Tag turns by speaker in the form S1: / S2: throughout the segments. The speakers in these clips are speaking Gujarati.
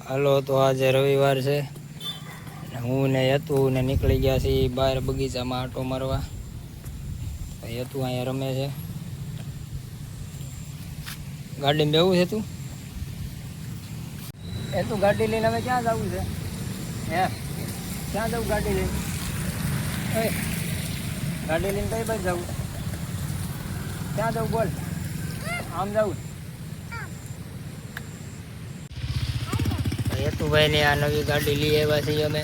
S1: હાલો તો આજે રવિવાર છે ને હું ને હેતું ને નીકળી ગયા છીએ બહાર બગીચામાં આંટો મારવા. હેતું અહીંયા રમે છે. ગાડીમાં બેવું છે તું? હેતું ગાડી લઈને હવે ક્યાં જવું છે? હે ક્યાં જવું ગાડી લઈને? ગાડી લઈને કઈ બાજુ જવું? ક્યાં જવું બોલ? આમ જવું? હેતુભાઈ ને આ નવી ગાડી લઈ આવ્યા છીએ અમે.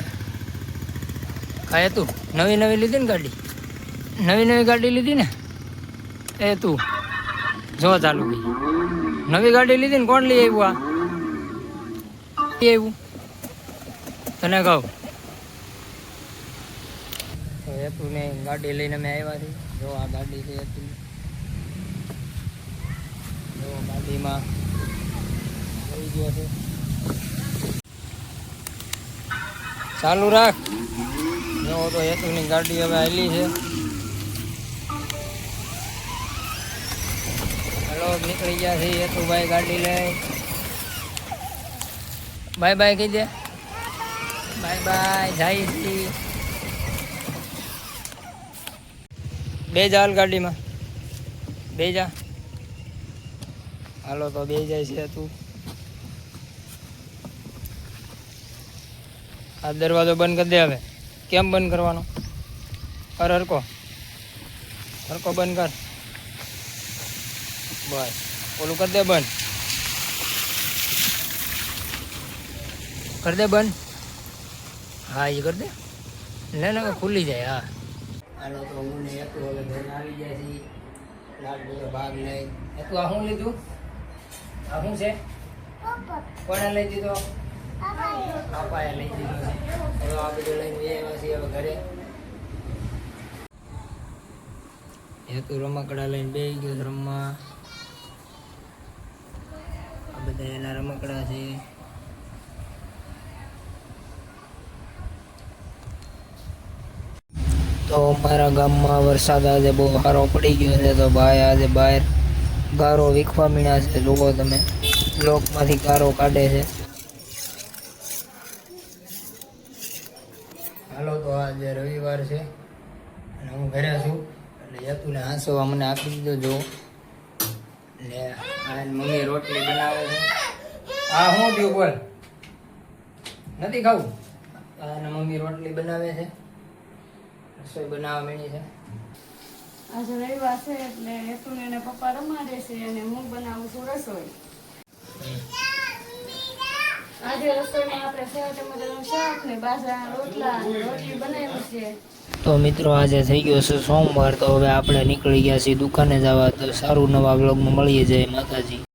S1: હા તું નવી લીધી ને ગાડી? નવી ગાડી લીધી ને? એ તું જો ચાલુ ગઈ નવી ગાડી લીધી ને? કોણ લઈ આવ્યું? આવ્યું તને કહું. તો હેતું ને ગાડી લઈને અમે આવ્યા છીએ. જો આ ગાડી છે હેતુ. જો ગાડીમાં આવી ગયો છે. ચાલુ રાખ. જો તો હેતુની ગાડી હવે આવેલી છે. હલો નીકળી ગયા છે હેતુભાઈ ગાડી લઈ. બાય બાય કહી દે. બાય બાય જાય છે. બે જા હાલ ગાડીમાં. બે જા. હાલો તો બે જાય છે તું. આ દરવાજો બંધ કરી દે હવે. કેમ બંધ કરવાનો? અરે હરકો બંધ કર. બસ ઓલું કરી દે બંધ. કરી દે બંધ. હા એ કરી દે. લે ને ખુલ્લી જાય. હા હાલો તો હું ને હેતુ હવે ઘરે આવી જાય છે. લાડુ ભાગ લઈ. હેતુ આ શું લીધું? આ શું છે? કોને લઈ દીધો? પાપાએ લઈ દીધો છે. હવે આ બધું લઈને આવ્યા છીએ હવે ઘરે. હેતુ રમકડા લઈને બેસી ગયો રમવા. આ બધા એના રમકડા છે. તો અમારા ગામમાં વરસાદ આજે બહુ સારો પડી ગયો છે. તો ભાઈ આજે બહાર ગારો વીખવા મીણ્યા છે. જુઓ તમે બ્લોકમાંથી ગારો કાઢે છે. હાલો તો આજે રવિવાર છે અને હું ઘરે છું. એટલે હેતુને હાંસવા મને આપી દીધો. જો ને આ મમ્મી રોટલી બનાવે છે. હા શું થયું બોલ? નથી ખાવું? અને મમ્મી રોટલી બનાવે છે. રસોઈ બનાવવા માંડી છે.
S2: આજે રવિવાર છે એટલે હેતુને એના પપ્પા રમાડે છે અને હું બનાવું છું રસોઈ. આજે રસોઈમાં આપણે સેવ ટમેટાનું શાક ને બાજરાના રોટલા રોટલી બનાવી છે.
S1: તો મિત્રો આજે થઈ ગયો છે સોમવાર. તો હવે આપણે નીકળી ગયા છીએ દુકાને જવા. તો સારું નવા બ્લોગમાં મળીએ. જય માતાજી.